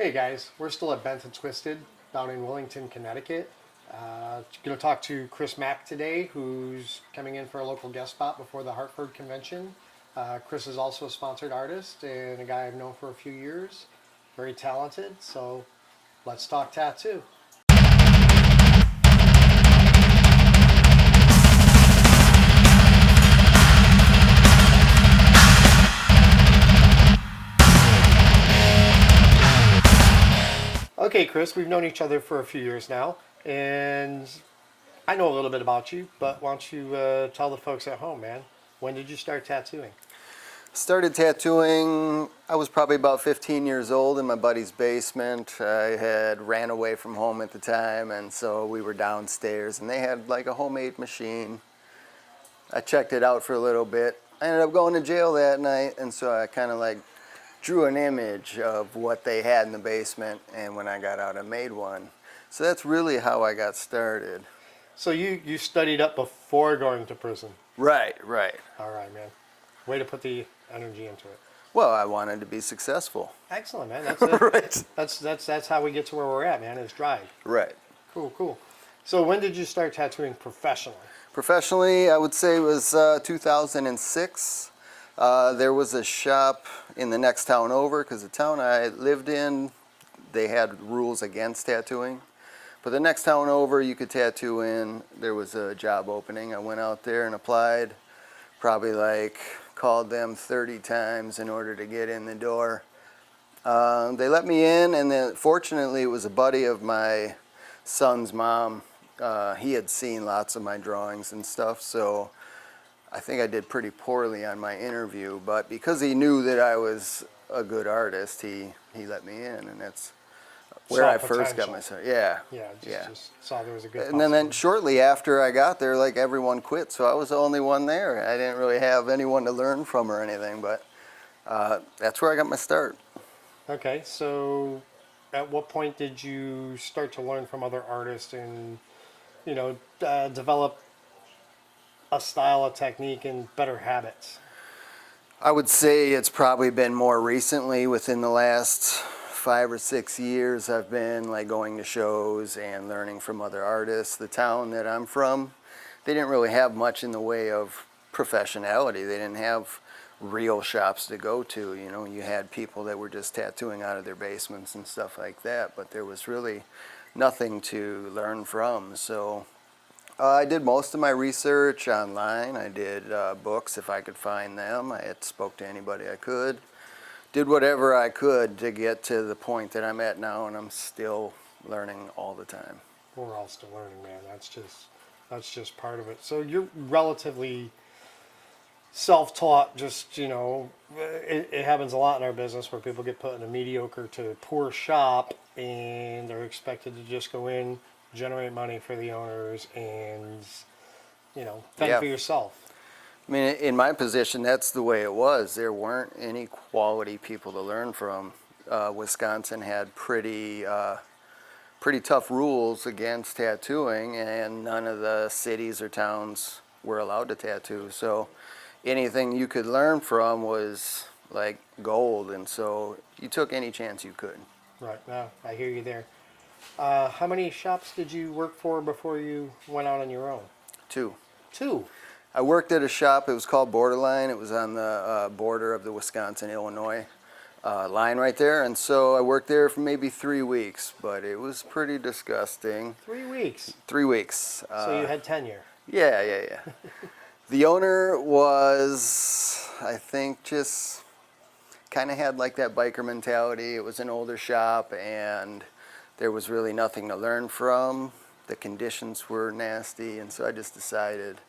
Hey guys, we're still at Bent and Twisted down in Wellington, Connecticut. Going to talk to Chris Mack today, who's coming in for a local guest spot before the Hartford convention. Chris is also a sponsored artist and a guy I've known for a few years. Very talented, so let's talk tattoo. Okay, Chris, we've known each other for a few years now, and I know a little bit about you, but why don't you tell the folks at home, man, when did you start tattooing? Started tattooing, I was probably about 15 years old in my buddy's basement. I had ran away from home at the time, and so we were downstairs, and they had like a homemade machine. I checked it out for a little bit. I ended up going to jail that night, and so I kind of like drew an image of what they had in the basement, and when I got out I made one. So that's really how I got started. So you studied up before going to prison. Right. All right, man. Way to put the energy into it. Well, I wanted to be successful. Excellent, man. That's it. Right. That's how we get to where we're at, man. It's drive. Right. Cool. So when did you start tattooing professionally? Professionally, I would say it was 2006. There was a shop in the next town over, because the town I lived in, they had rules against tattooing. But the next town over you could tattoo in. There was a job opening. I went out there and applied. Probably called them 30 times in order to get in the door. They let me in, and then fortunately it was a buddy of my son's mom. He had seen lots of my drawings and stuff, so I think I did pretty poorly on my interview, but because he knew that I was a good artist, he let me in, and that's where I first got my start. Yeah. Just saw there was a good And then shortly after I got there, everyone quit, so I was the only one there. I didn't really have anyone to learn from or anything, but that's where I got my start. Okay, so at what point did you start to learn from other artists and, develop a style, a technique, and better habits? I would say it's probably been more recently, within the last 5 or 6 years. I've been going to shows and learning from other artists. The town that I'm from, they didn't really have much in the way of professionality. They didn't have real shops to go to. You had people that were just tattooing out of their basements and stuff like that, but there was really nothing to learn from. So I did most of my research online. I did books if I could find them. I had spoke to anybody I could. Did whatever I could to get to the point that I'm at now, and I'm still learning all the time. We're all still learning, man. That's just part of it. So you're relatively self-taught. Just it happens a lot in our business where people get put in a mediocre to poor shop, and they're expected to just go in, generate money for the owners, and fend for yourself. I mean, in my position, that's the way it was. There weren't any quality people to learn from. Wisconsin had pretty tough rules against tattooing, and none of the cities or towns were allowed to tattoo. So anything you could learn from was like gold, and so you took any chance you could. Right. No, I hear you there. How many shops did you work for before you went out on your own? Two. I worked at a shop. It was called Borderline. It was on the border of the Wisconsin-Illinois line right there. And so I worked there for maybe 3 weeks, but it was pretty disgusting. 3 weeks? 3 weeks. So you had tenure? Yeah. The owner was, I think, just kind of had that biker mentality. It was an older shop, and there was really nothing to learn from. The conditions were nasty, and so I just decided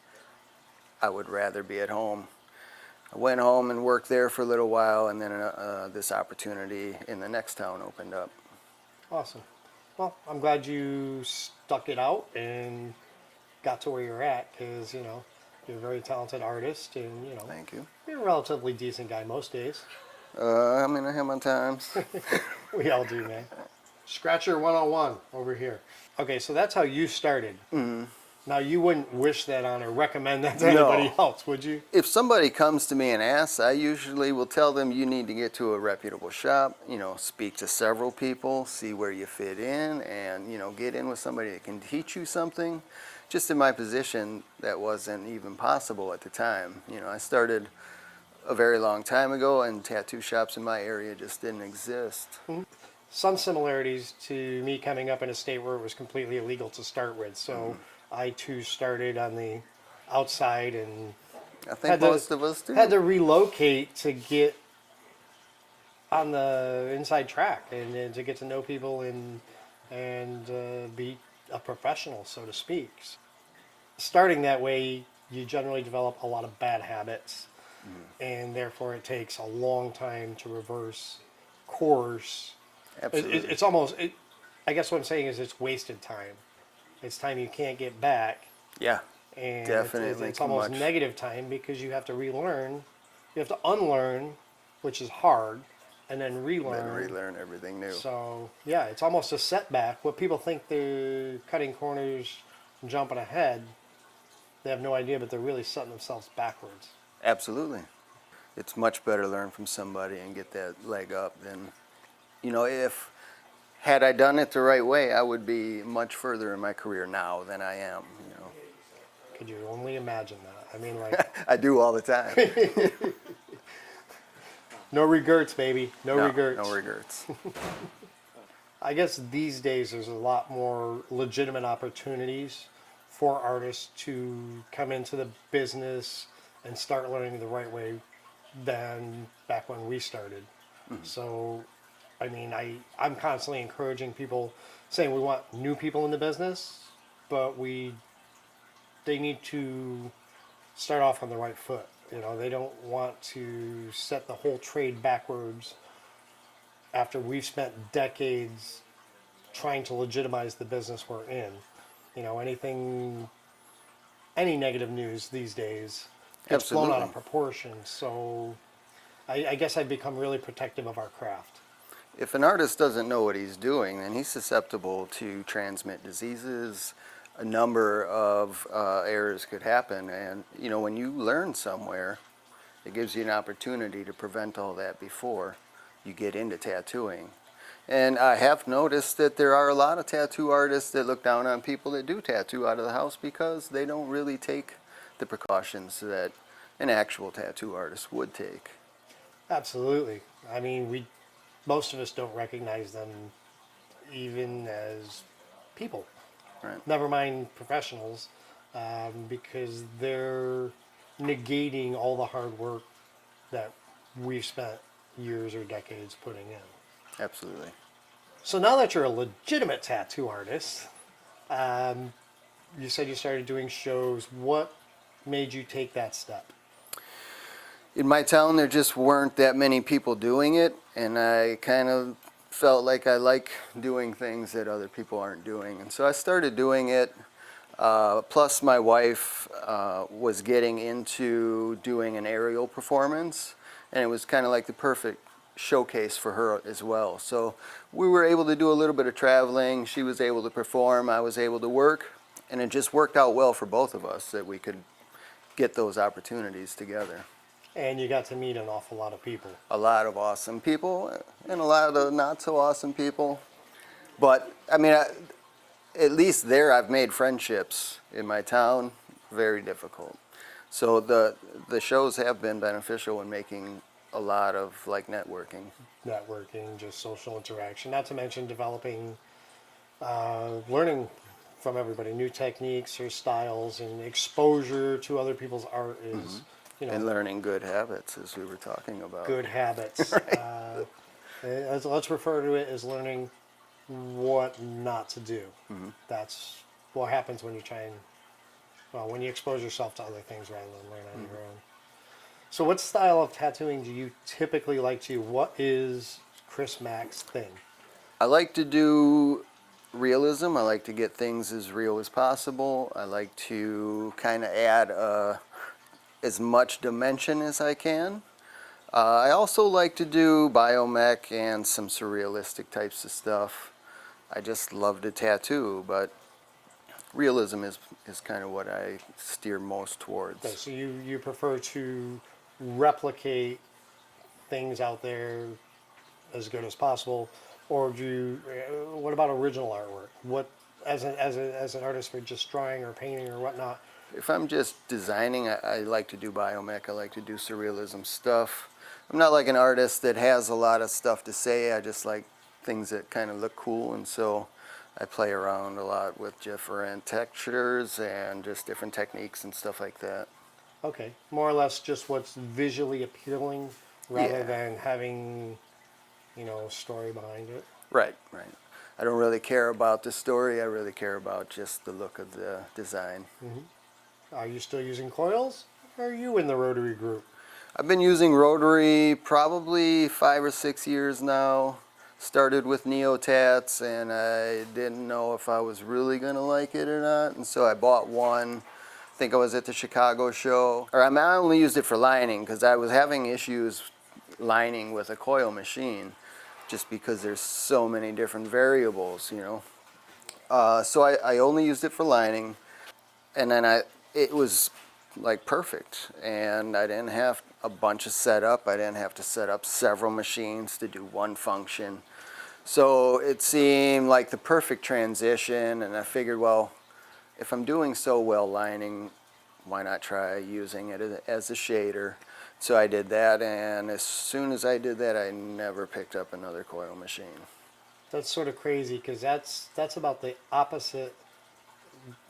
I would rather be at home. I went home and worked there for a little while, and then this opportunity in the next town opened up. Awesome. Well, I'm glad you stuck it out and got to where you're at, because, you're a very talented artist, and, Thank you. You're a relatively decent guy most days. I have my times. We all do, man. Scratcher 101 over here. Okay, so that's how you started. Mm-hmm. Now, you wouldn't wish that on or recommend that to No. anybody else, would you? If somebody comes to me and asks, I usually will tell them you need to get to a reputable shop, speak to several people, see where you fit in, and, get in with somebody that can teach you something. Just in my position, that wasn't even possible at the time. I started a very long time ago, and tattoo shops in my area just didn't exist. Some similarities to me coming up in a state where it was completely illegal to start with. So I too started on the outside and I think most of us do. had to relocate to get on the inside track and to get to know people and be a professional, so to speak. Starting that way, you generally develop a lot of bad habits, and therefore it takes a long time to reverse course. Absolutely. It's almost, I guess what I'm saying is it's wasted time. It's time you can't get back, Yeah, and definitely. it's too almost much. negative time because you have to relearn, you have to unlearn, which is hard, and then relearn. Then relearn everything new. So yeah, it's almost a setback. What people think they're cutting corners, jumping ahead, they have no idea, but they're really setting themselves backwards. Absolutely. It's much better to learn from somebody and get that leg up than, if had I done it the right way, I would be much further in my career now than I am. Could you only imagine that? I mean, like, I do all the time. no regrets, baby. No regrets. No regrets. I guess these days there's a lot more legitimate opportunities for artists to come into the business and start learning the right way than back when we started. So, I mean, I'm constantly encouraging people, saying we want new people in the business, but they need to start off on the right foot. They don't want to set the whole trade backwards after we've spent decades trying to legitimize the business we're in. Any negative news these days gets blown out of Absolutely. proportion. So I guess I've become really protective of our craft. If an artist doesn't know what he's doing, then he's susceptible to transmit diseases. A number of errors could happen. And, when you learn somewhere, it gives you an opportunity to prevent all that before you get into tattooing. And I have noticed that there are a lot of tattoo artists that look down on people that do tattoo out of the house because they don't really take the precautions that an actual tattoo artist would take. Absolutely. I mean, most of us don't recognize them even as people. Right. Never mind professionals, because they're negating all the hard work that we've spent years or decades putting in. Absolutely. So now that you're a legitimate tattoo artist, you said you started doing shows. What made you take that step? In my town, there just weren't that many people doing it, and I kind of felt like I like doing things that other people aren't doing. And so I started doing it. Plus, my wife was getting into doing an aerial performance, and it was kind of like the perfect showcase for her as well. So we were able to do a little bit of traveling. She was able to perform. I was able to work, and it just worked out well for both of us that we could get those opportunities together. And you got to meet an awful lot of people. A lot of awesome people and a lot of not so awesome people. But, I mean, at least there I've made friendships. In my town, very difficult. So the shows have been beneficial in making a lot of, networking. Networking, just social interaction, not to mention developing, learning from everybody, new techniques or styles, and exposure to other people's art is, And learning good habits, as we were talking about. good habits. Let's refer to it as learning what not to do. That's what happens when you when you expose yourself to other things rather than learn on your own. So what style of tattooing do you typically like to do? What is Chris Mack's thing? I like to do realism. I like to get things as real as possible. I like to kind of add as much dimension as I can. I also like to do biomech and some surrealistic types of stuff. I just love to tattoo, but realism is kind of what I steer most towards. Okay, so you prefer to replicate things out there as good as possible, or do you, what about original artwork? What, as an artist for just drawing or painting or whatnot? If I'm just designing, I like to do biomic. I like to do surrealism stuff. I'm not like an artist that has a lot of stuff to say. I just like things that kind of look cool, and so I play around a lot with different textures and just different techniques and stuff like that. Okay, more or less just what's visually appealing rather Yeah. than having, a story behind it. Right, right. I don't really care about the story. I really care about just the look of the design. Are you still using coils? Or are you in the Rotary group? I've been using Rotary probably 5 or 6 years now. Started with Neotats, and I didn't know if I was really going to like it or not, and so I bought one. I think I was at the Chicago show. I only used it for lining because I was having issues lining with a coil machine just because there's so many different variables. So I only used it for lining, and then it was like perfect, and I didn't have a bunch of setup. I didn't have to set up several machines to do one function. So it seemed like the perfect transition, and I figured, well, if I'm doing so well lining, why not try using it as a shader? So I did that, and as soon as I did that, I never picked up another coil machine. That's sort of crazy because that's about the opposite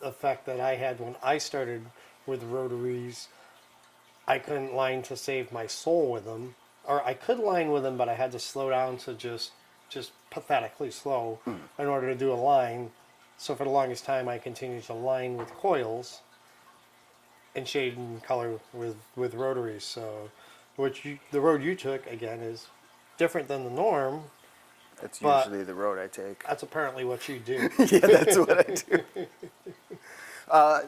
effect that I had when I started with rotaries. I couldn't line to save my soul with them, or I could line with them, but I had to slow down to just pathetically slow in order to do a line. So for the longest time, I continued to line with coils and shade and color with rotaries. So, the road you took again is different than the norm. That's But usually the road I take. that's apparently what you do. Yeah, that's what I do.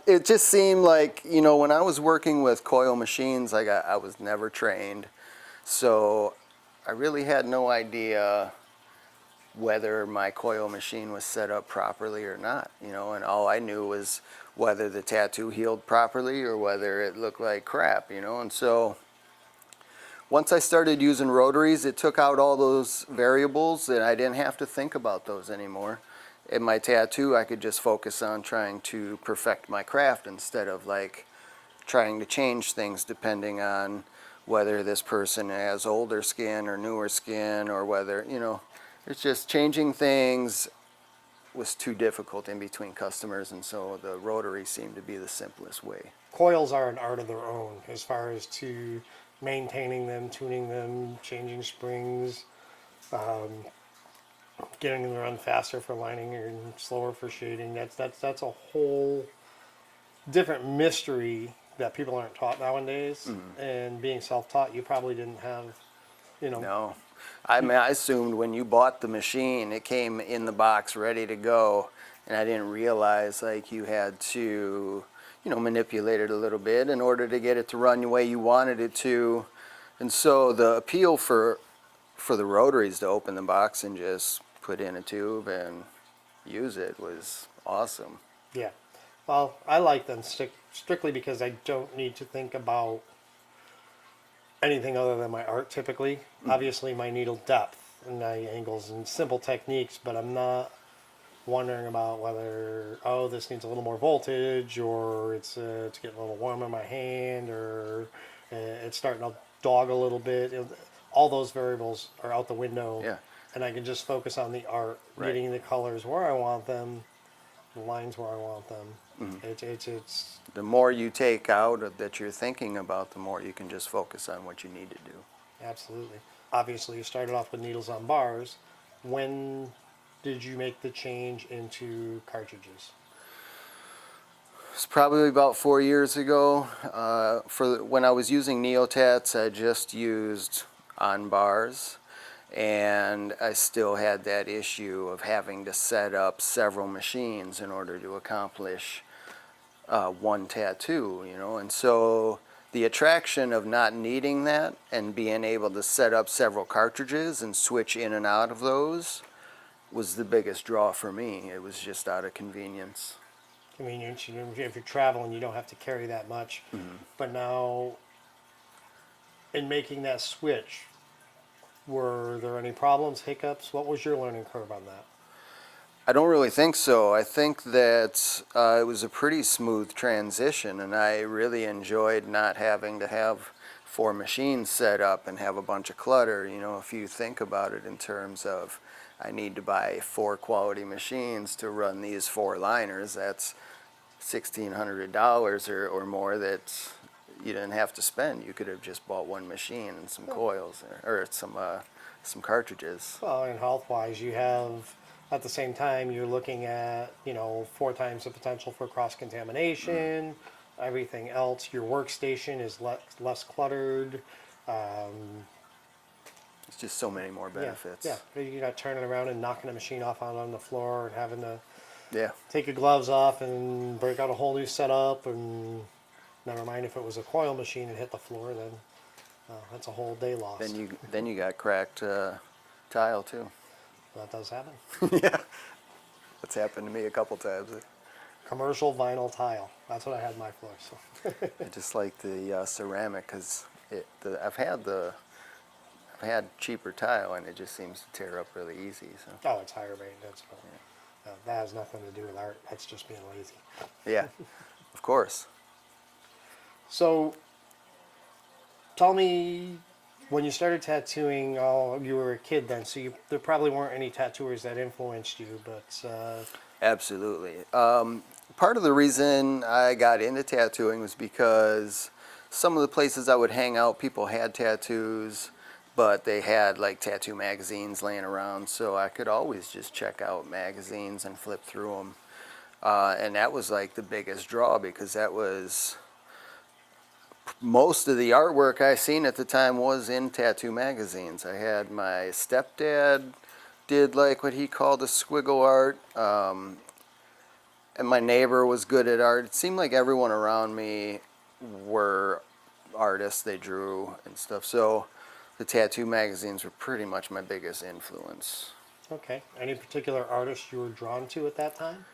It just seemed like, when I was working with coil machines, I was never trained. So I really had no idea whether my coil machine was set up properly or not, and all I knew was whether the tattoo healed properly or whether it looked like crap, and so once I started using rotaries, it took out all those variables, and I didn't have to think about those anymore. In my tattoo, I could just focus on trying to perfect my craft instead of like trying to change things depending on whether this person has older skin or newer skin, or whether, it's just changing things was too difficult in between customers, and so the rotary seemed to be the simplest way. Coils are an art of their own as far as to maintaining them, tuning them, changing springs, getting them to run faster for lining and slower for shading. That's a whole different mystery that people aren't taught nowadays. And being self-taught, you probably didn't have, No. I mean, I assumed when you bought the machine, it came in the box ready to go, and I didn't realize like you had to, manipulate it a little bit in order to get it to run the way you wanted it to. And so the appeal for the rotaries to open the box and just put in a tube and use it was awesome. Yeah. Well, I like them strictly because I don't need to think about anything other than my art typically. Obviously, my needle depth and my angles and simple techniques, but I'm not wondering about whether, this needs a little more voltage, or it's getting a little warm in my hand, or it's starting to dog a little bit. All those variables are out the window. Yeah. And I can just focus on the art, Right. getting the colors where I want them, the lines where I want them. It's The more you take out that you're thinking about, the more you can just focus on what you need to do. absolutely. Obviously, you started off with needles on bars. When did you make the change into cartridges? It's probably about 4 years ago. When I was using Neotats, I just used on bars, and I still had that issue of having to set up several machines in order to accomplish one tattoo, and so the attraction of not needing that and being able to set up several cartridges and switch in and out of those was the biggest draw for me. It was just out of convenience. convenience. If you're traveling, you don't have to carry that much. But now, in making that switch, were there any problems, hiccups? What was your learning curve on that? I don't really think so. I think that it was a pretty smooth transition, and I really enjoyed not having to have 4 machines set up and have a bunch of clutter. You know, if you think about it in terms of I need to buy 4 quality machines to run these 4 liners, that's $1,600 or more that you didn't have to spend. You could have just bought 1 machine and some coils or some cartridges. Well, and health-wise, you have, at the same time, you're looking at, 4 times the potential for cross-contamination, everything else. Your workstation is less cluttered. It's just so many more benefits. Yeah, you're not turning around and knocking a machine off out on the floor and having to Yeah. take your gloves off and break out a whole new setup. And never mind if it was a coil machine and hit the floor, then that's a whole day lost. Then you got cracked tile too. That does happen. Yeah. That's happened to me a couple times. Commercial vinyl tile. That's what I had in my floor. So. I just like the ceramic because I've had cheaper tile and it just seems to tear up really easy. So Oh, it's higher maintenance, but that has nothing to do with art. That's just being lazy. yeah, of course. So, tell me, when you started tattooing, you were a kid then, so there probably weren't any tattooers that influenced you, but... Absolutely. Part of the reason I got into tattooing was because some of the places I would hang out, people had tattoos, but they had like tattoo magazines laying around, so I could always just check out magazines and flip through them. And that was like the biggest draw because that was... Most of the artwork I seen at the time was in tattoo magazines. I had my stepdad did like what he called a squiggle art, and my neighbor was good at art. It seemed like everyone around me were artists. They drew and stuff. So the tattoo magazines were pretty much my biggest influence. Okay. Any particular artist you were drawn to at that time?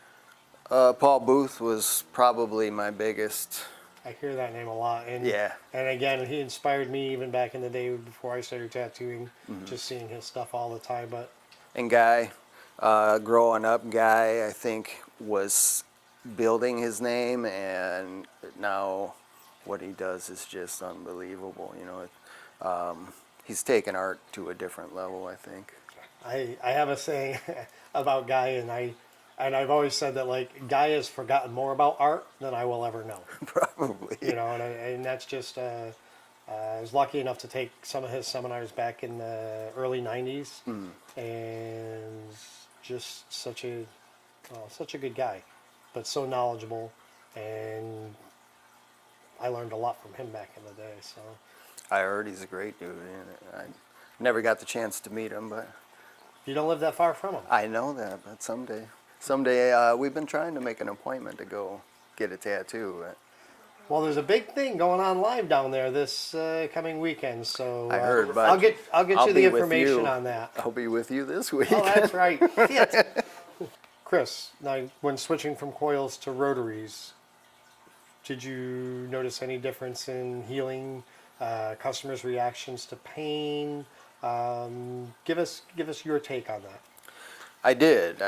Paul Booth was probably my biggest. I hear that name a lot. And, Yeah. And again, he inspired me even back in the day before I started tattooing, just seeing his stuff all the time. But And Guy, growing up, Guy, I think, was building his name, and now what he does is just unbelievable. You know, he's taken art to a different level, I think. I have a saying about Guy, and I've always said that like Guy has forgotten more about art than I will ever know. Probably. You know, and that's just. I was lucky enough to take some of his seminars back in the early '90s, and just such a good guy, but so knowledgeable, and I learned a lot from him back in the day. So I heard he's a great dude. And I never got the chance to meet him, but you don't live that far from him. I know that. But someday, we've been trying to make an appointment to go get a tattoo. But Well, there's a big thing going on live down there this coming weekend, so I heard, but I'll get I'll you the be with information you. on that. I'll be with you this week. Oh, that's right. Shit. Chris, now when switching from coils to rotaries, did you notice any difference in healing, customers' reactions to pain? Give us your take on that. I did.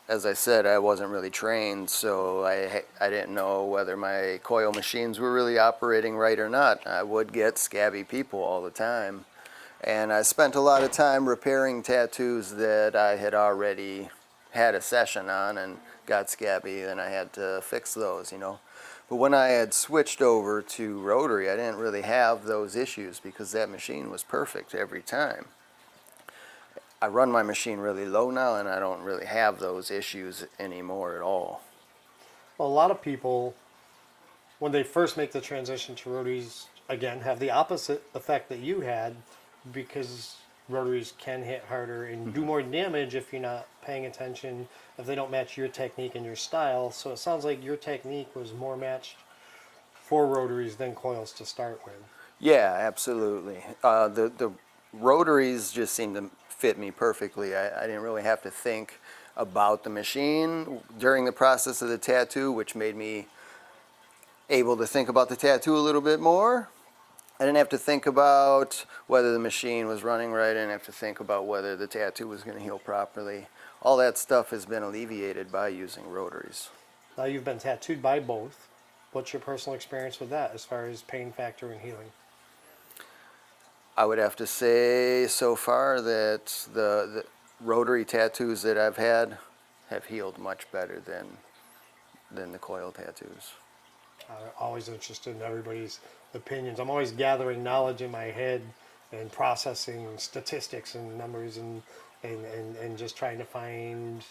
As I said, I wasn't really trained, so I didn't know whether my coil machines were really operating right or not. I would get scabby people all the time. And I spent a lot of time repairing tattoos that I had already had a session on and got scabby, and I had to fix those, you know. But when I had switched over to rotary, I didn't really have those issues because that machine was perfect every time. I run my machine really low now, and I don't really have those issues anymore at all. Well, a lot of people, when they first make the transition to rotaries, again, have the opposite effect that you had, because rotaries can hit harder and do more damage if you're not paying attention, if they don't match your technique and your style. So it sounds like your technique was more matched for rotaries than coils to start with. Yeah, absolutely. The rotaries just seemed to fit me perfectly. I didn't really have to think. about the machine during the process of the tattoo, which made me able to think about the tattoo a little bit more. I didn't have to think about whether the machine was running right. I didn't have to think about whether the tattoo was going to heal properly. All that stuff has been alleviated by using rotaries. Now you've been tattooed by both. What's your personal experience with that as far as pain factor and healing? I would have to say so far that the rotary tattoos that I've had have healed much better than the coil tattoos. I'm always interested in everybody's opinions. I'm always gathering knowledge in my head and processing statistics and numbers and just trying to find,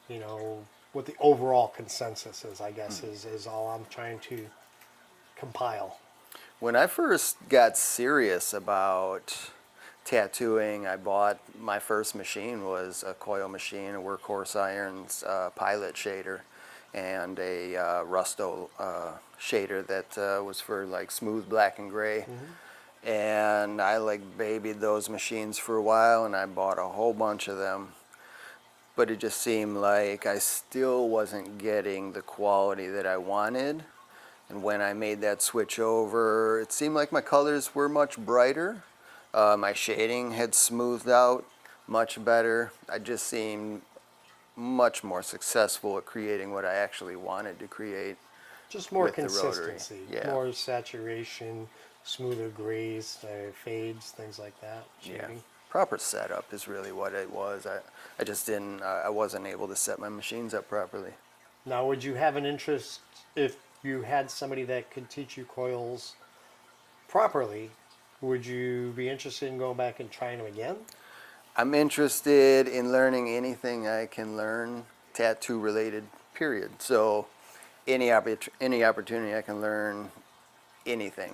you know, what the overall consensus is, I guess, is all I'm trying to compile. When I first got serious about tattooing, I bought my first machine was a coil machine, a Workhorse Irons pilot shader, and a Rusto shader that was for like smooth black and gray. And I like babied those machines for a while, and I bought a whole bunch of them. But it just seemed like I still wasn't getting the quality that I wanted. And when I made that switch over, it seemed like my colors were much brighter. My shading had smoothed out much better. I just seemed much more successful at creating what I actually wanted to create. Just more with the rotary. consistency, Yeah. more saturation, smoother grays, fades, things like that. Yeah. Shading. Proper setup is really what it was. I just didn't, I wasn't able to set my machines up properly. Now, would you have an interest if you had somebody that could teach you coils properly? Would you be interested in going back and trying them again? I'm interested in learning anything I can learn tattoo related, period. So any opportunity I can learn anything,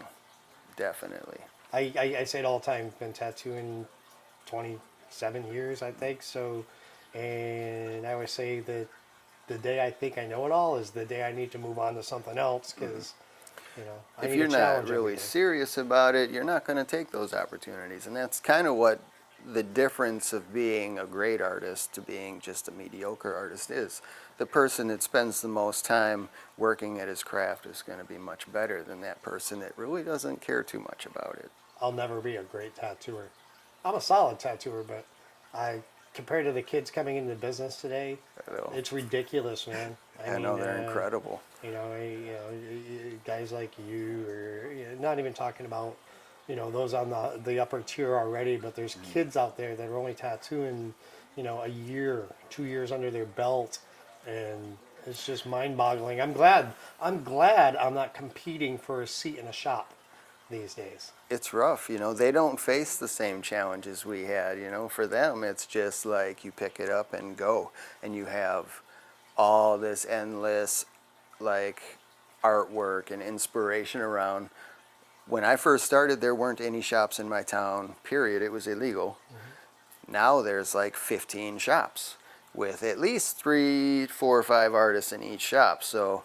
definitely. I say it all the time. Been tattooing 27 years, I think. So, and I always say that the day I think I know it all is the day I need to move on to something else because, you know, I If need you're a not challenge really every day. serious about it, you're not going to take those opportunities. And that's kind of what the difference of being a great artist to being just a mediocre artist is. The person that spends the most time working at his craft is going to be much better than that person that really doesn't care too much about it. I'll never be a great tattooer. I'm a solid tattooer, but compared to the kids coming into the business today, I know. it's ridiculous, man. I know, they're incredible. You know, guys like you, or not even talking about, those on the upper tier already, but there's kids out there that are only tattooing, a year, 2 years under their belt, and it's just mind-boggling. I'm glad I'm not competing for a seat in a shop these days. It's rough, they don't face the same challenges we had, for them it's just like you pick it up and go, and you have all this endless like artwork and inspiration around. When I first started, there weren't any shops in my town, period. It was illegal. Now there's like 15 shops with at least 3, 4, or 5 artists in each shop, so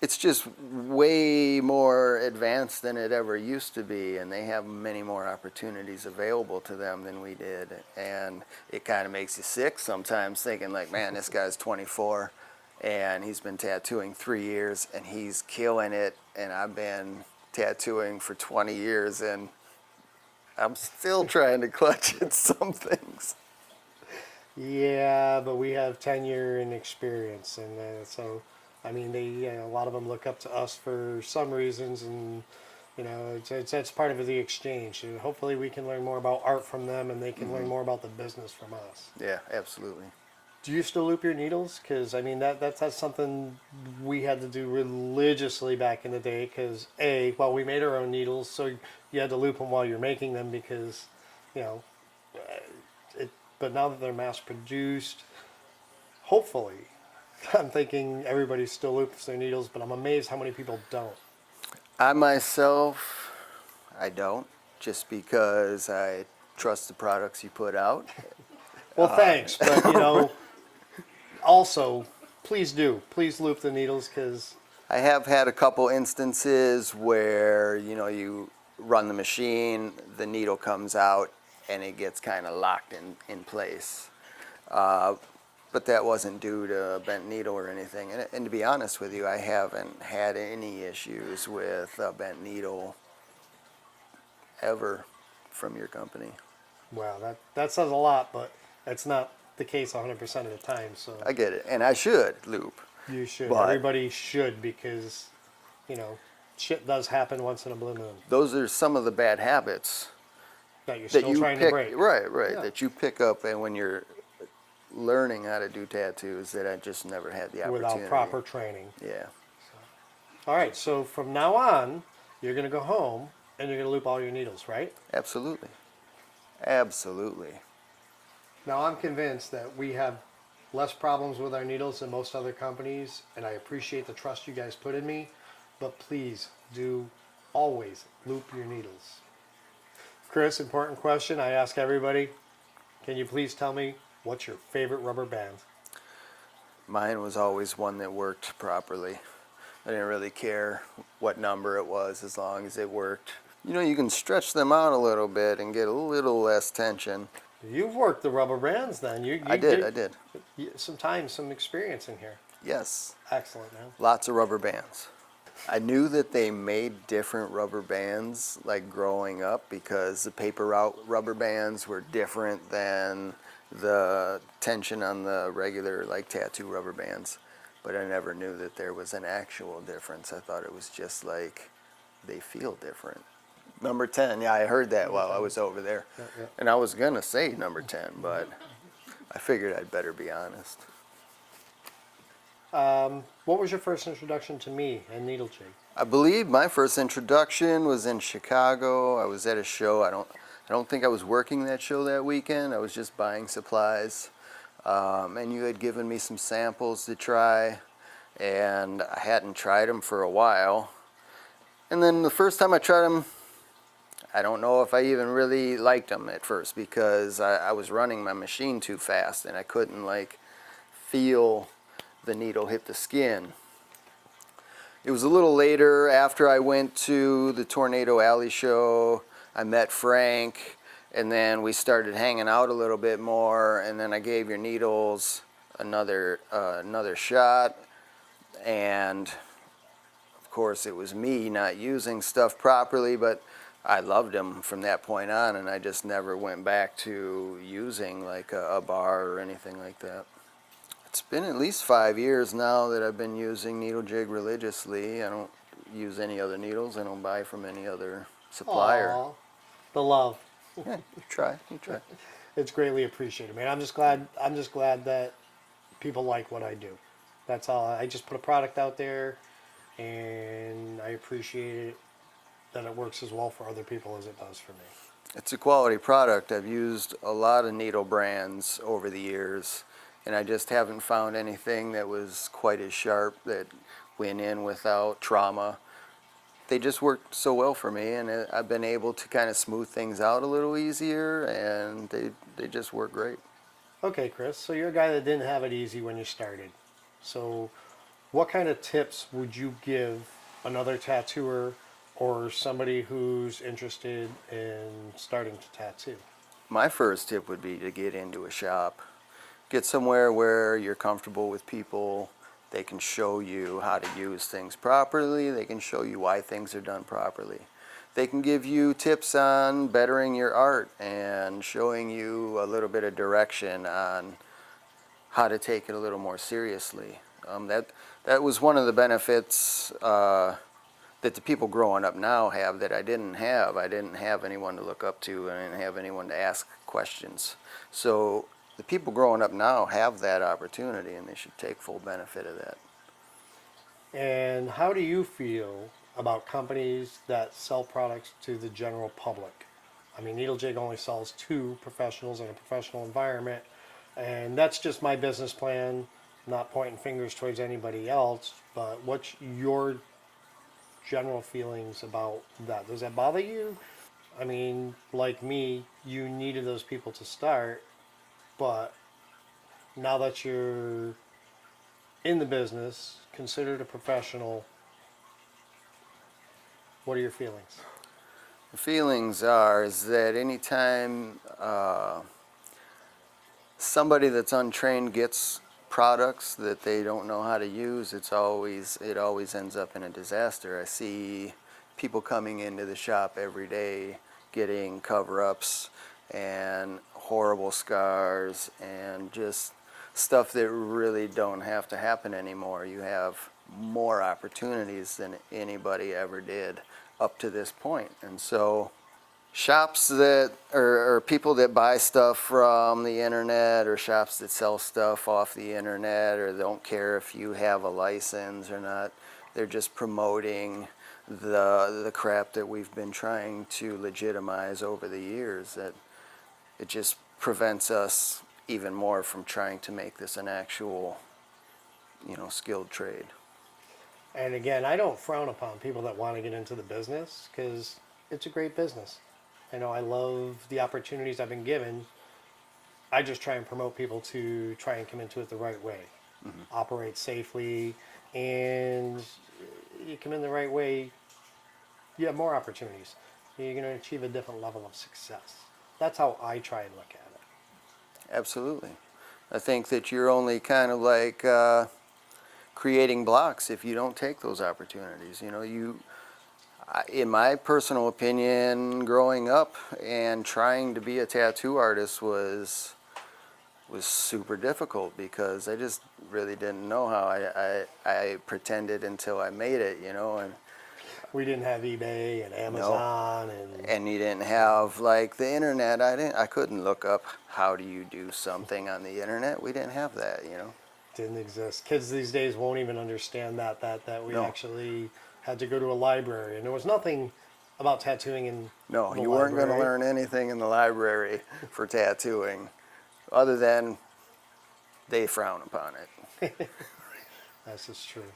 it's just way more advanced than it ever used to be, and they have many more opportunities available to them than we did. And it kind of makes you sick sometimes thinking like, man, this guy's 24 and he's been tattooing 3 years and he's killing it, and I've been tattooing for 20 years and I'm still trying to clutch at some things. Yeah, but we have tenure and experience, and so I mean, a lot of them look up to us for some reasons, and it's part of the exchange. And hopefully, we can learn more about art from them, and they can learn more about the business from us. Yeah, absolutely. Do you still loop your needles? Because I mean, that's something we had to do religiously back in the day. Because we made our own needles, so you had to loop them while you're making them because, But now that they're mass produced, hopefully. I'm thinking everybody still loops their needles, but I'm amazed how many people don't. I myself, I don't, just because I trust the products you put out. Well, thanks, but also, please do. Please loop the needles because I have had a couple instances where, you run the machine, the needle comes out, and it gets kind of locked in place. but that wasn't due to a bent needle or anything. And to be honest with you, I haven't had any issues with a bent needle ever from your company. Wow, that says a lot, but that's not the case 100% of the time. So I get it, and I should loop. you should. But Everybody should, because shit does happen once in a blue moon those are some of the bad habits that you're that still you trying pick. to break. Right, Yeah. that you pick up, and when you're learning how to do tattoos, that I just never had the opportunity. Without proper training. Yeah, All right, so from now on, you're going to go home and you're going to loop all your needles, right? absolutely, absolutely. Now, I'm convinced that we have less problems with our needles than most other companies, and I appreciate the trust you guys put in me, but please do always loop your needles. Chris, important question I ask everybody. Can you please tell me what's your favorite rubber band? Mine was always one that worked properly. I didn't really care what number it was as long as it worked. You can stretch them out a little bit and get a little less tension. You've worked the rubber bands then. I did. Some experience in here. Yes, Excellent, man. lots of rubber bands. I knew that they made different rubber bands like growing up because the paper route rubber bands were different than the tension on the regular like tattoo rubber bands. But I never knew that there was an actual difference. I thought it was just like they feel different. Number 10, yeah, I heard that while I was over there. Yeah. And I was gonna say number 10, but I figured I'd better be honest. What was your first introduction to me and Needlejig? I believe my first introduction was in Chicago. I was at a show. I don't think I was working that show that weekend. I was just buying supplies. And you had given me some samples to try, and I hadn't tried them for a while. And then the first time I tried them, I don't know if I even really liked them at first because I was running my machine too fast and I couldn't like feel the needle hit the skin. It was a little later after I went to the Tornado Alley show. I met Frank, and then we started hanging out a little bit more, and then I gave your needles another shot, and of course it was me not using stuff properly, but I loved them from that point on, and I just never went back to using like a bar or anything like that. It's been at least 5 years now that I've been using Needlejig religiously. I don't use any other needles. I don't buy from any other supplier. Aw, the love. Yeah, you try. It's greatly appreciated, man. I'm just glad that people like what I do. That's all. I just put a product out there, and I appreciate it that it works as well for other people as it does for me. It's a quality product. I've used a lot of needle brands over the years, and I just haven't found anything that was quite as sharp that went in without trauma. They just worked so well for me, and I've been able to kind of smooth things out a little easier, and they just work great. Okay, Chris, so you're a guy that didn't have it easy when you started. So what kind of tips would you give another tattooer or somebody who's interested in starting to tattoo? My first tip would be to get into a shop. Get somewhere where you're comfortable with people. They can show you how to use things properly. They can show you why things are done properly. They can give you tips on bettering your art and showing you a little bit of direction on how to take it a little more seriously. That was one of the benefits that the people growing up now have that I didn't have. I didn't have anyone to look up to, and I didn't have anyone to ask questions. So the people growing up now have that opportunity, and they should take full benefit of that. And how do you feel about companies that sell products to the general public? I mean, Needlejig only sells to professionals in a professional environment, and that's just my business plan, not pointing fingers towards anybody else, but what's your general feelings about that? Does that bother you? I mean, like me, you needed those people to start, but now that you're in the business, considered a professional, what are your feelings? The feelings is that anytime somebody that's untrained gets products that they don't know how to use, it always ends up in a disaster. I see people coming into the shop every day getting cover-ups and horrible scars and just stuff that really don't have to happen anymore. You have more opportunities than anybody ever did up to this point. And so shops that, or people that buy stuff from the internet, or shops that sell stuff off the internet, or don't care if you have a license or not, they're just promoting the crap that we've been trying to legitimize over the years, that it just prevents us even more from trying to make this an actual, skilled trade. And again, I don't frown upon people that want to get into the business because it's a great business. I love the opportunities I've been given. I just try and promote people to try and come into it the right way, operate safely, and you come in the right way, you have more opportunities. You're going to achieve a different level of success. That's how I try and look at it. Absolutely. I think that you're only kind of like creating blocks if you don't take those opportunities. In my personal opinion, growing up and trying to be a tattoo artist was super difficult because I just really didn't know how. I pretended until I made it, and We didn't have eBay and Amazon and you didn't have like the internet. I couldn't look up how do you do something on the internet. We didn't have that, didn't exist. Kids these days won't even understand that we No. actually had to go to a library, and there was nothing about tattooing in No, the you weren't going to library. learn anything in the library for tattooing other than they frown upon it. This is true.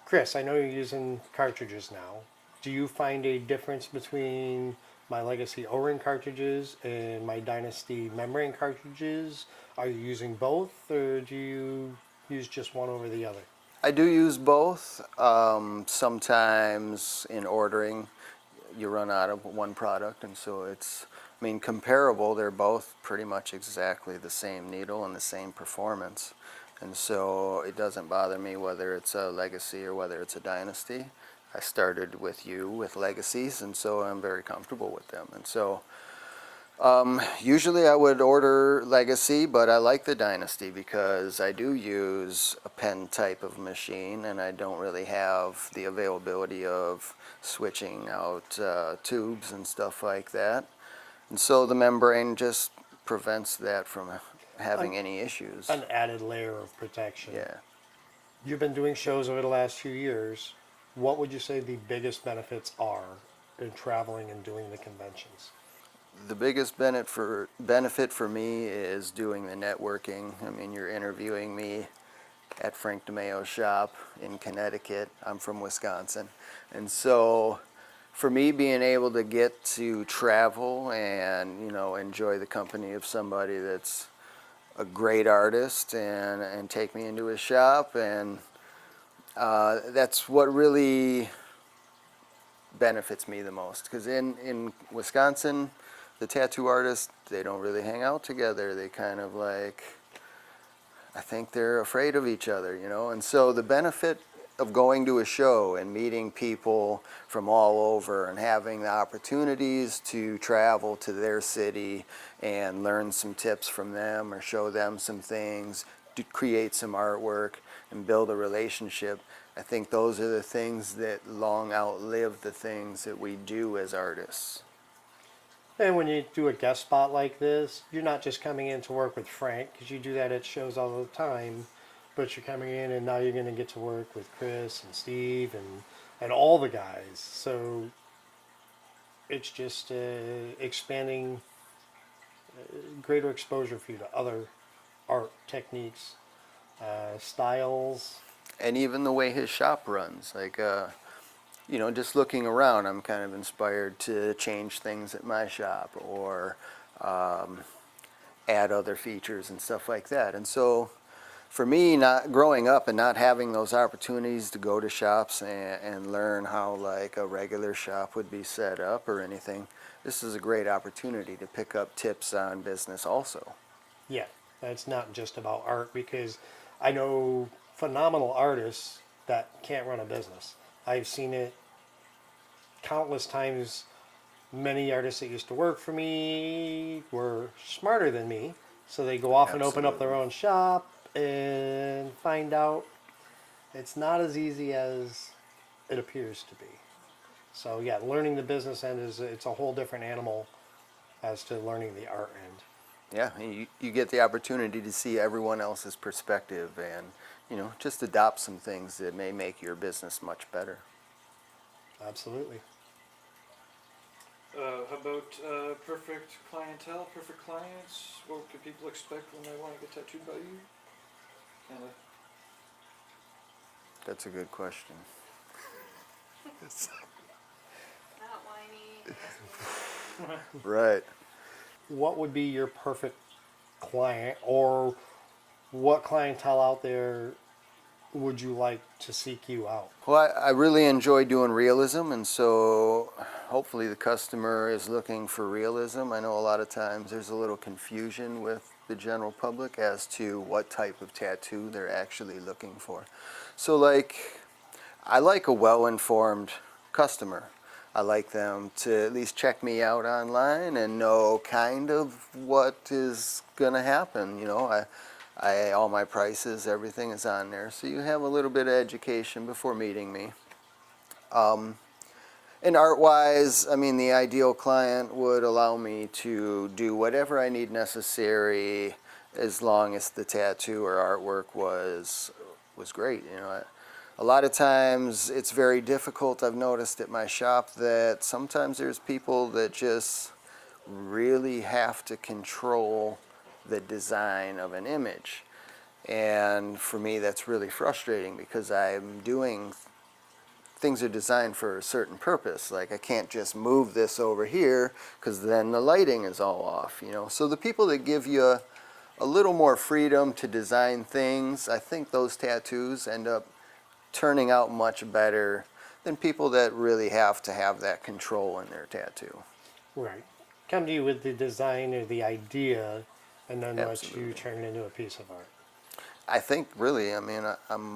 Chris, I know you're using cartridges now. Do you find a difference between my Legacy O-ring cartridges and my Dynasty membrane cartridges? Are you using both, or do you use just one over the other? I do use both. Sometimes in ordering, you run out of one product, and so comparable. They're both pretty much exactly the same needle and the same performance. And so it doesn't bother me whether it's a Legacy or whether it's a Dynasty. I started with Legacies, and so I'm very comfortable with them. And so usually I would order Legacy, but I like the Dynasty because I do use a pen type of machine, and I don't really have the availability of switching out tubes and stuff like that. And so the membrane just prevents that from having any issues. An added layer of protection. Yeah. You've been doing shows over the last few years. What would you say the biggest benefits are in traveling and doing the conventions? The biggest benefit for me is doing the networking. I mean, you're interviewing me at Frank DeMayo's shop in Connecticut. I'm from Wisconsin. And so for me, being able to get to travel and, enjoy the company of somebody that's a great artist and take me into his shop, and that's what really benefits me the most. Because in Wisconsin, the tattoo artists, they don't really hang out together. They kind of I think they're afraid of each other, And so the benefit of going to a show and meeting people from all over and having the opportunities to travel to their city and learn some tips from them or show them some things, to create some artwork and build a relationship, I think those are the things that long outlive the things that we do as artists. And when you do a guest spot like this, you're not just coming in to work with Frank, because you do that at shows all the time, but you're coming in and now you're going to get to work with Chris and Steve and all the guys. So it's just expanding, greater exposure for you to other art techniques, styles. And even the way his shop runs, just looking around, I'm kind of inspired to change things at my shop or add other features and stuff like that. And so for me, not growing up and not having those opportunities to go to shops and learn how a regular shop would be set up or anything, this is a great opportunity to pick up tips on business also. Yeah, it's not just about art, because I know phenomenal artists that can't run a business. I've seen it countless times. Many artists that used to work for me were smarter than me, so they go off and open up their Absolutely. own shop and find out it's not as easy as it appears to be. So yeah, learning the business end it's a whole different animal as to learning the art end. Yeah, you get the opportunity to see everyone else's perspective and, just adopt some things that may make your business much better. Absolutely. How about perfect clientele, perfect clients? What could people expect when they want to get tattooed by you? Kind of. That's a good question. Not whiny. Yes, Right. What would be your perfect client, or what clientele out there would you like to seek you out? Well, I really enjoy doing realism, and so hopefully the customer is looking for realism. I know a lot of times there's a little confusion with the general public as to what type of tattoo they're actually looking for. So I like a well-informed customer. I like them to at least check me out online and know kind of what is going to happen. All my prices, everything is on there. So you have a little bit of education before meeting me. And art-wise, the ideal client would allow me to do whatever I need necessary as long as the tattoo or artwork was great. A lot of times it's very difficult. I've noticed at my shop that sometimes there's people that just really have to control the design of an image. And for me, that's really frustrating because things are designed for a certain purpose. Like I can't just move this over here because then the lighting is all off, So the people that give you a little more freedom to design things, I think those tattoos end up turning out much better than people that really have to have that control in their tattoo. Right. Come to you with the design or the idea, and then let you Absolutely. turn it into a piece of art. I think really, I'm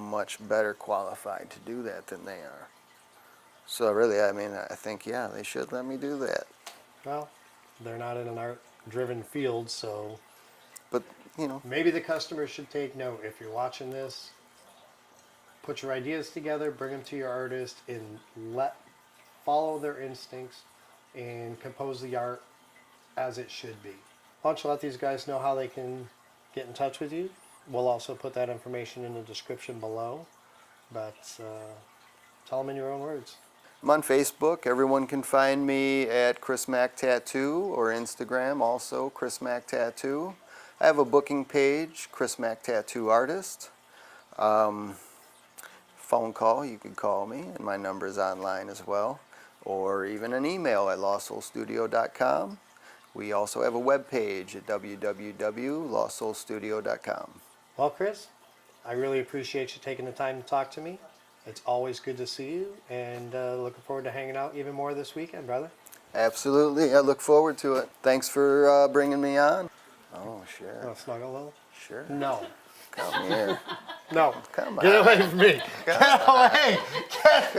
much better qualified to do that than they are. So really, I think, yeah, they should let me do that. Well, they're not in an art-driven field, so But, maybe the customer should take note. If you're watching this, put your ideas together, bring them to your artist, and follow their instincts and compose the art as it should be. Why don't you let these guys know how they can get in touch with you? We'll also put that information in the description below, but tell them in your own words. I'm on Facebook. Everyone can find me at Chris Mack Tattoo, or Instagram also, Chris Mack Tattoo. I have a booking page, Chris Mack Tattoo Artist. Phone call, you can call me, and my number is online as well, or even an email at LostSoulStudio.com. We also have a web page at www.LostSoulStudio.com. Well, Chris, I really appreciate you taking the time to talk to me. It's always good to see you, and looking forward to hanging out even more this weekend, brother. Absolutely, I look forward to it. Thanks for bringing me on. Oh, sure. Want to snuggle a little? Sure. No. Come here. No. Come Get on. away from me. Get away. Get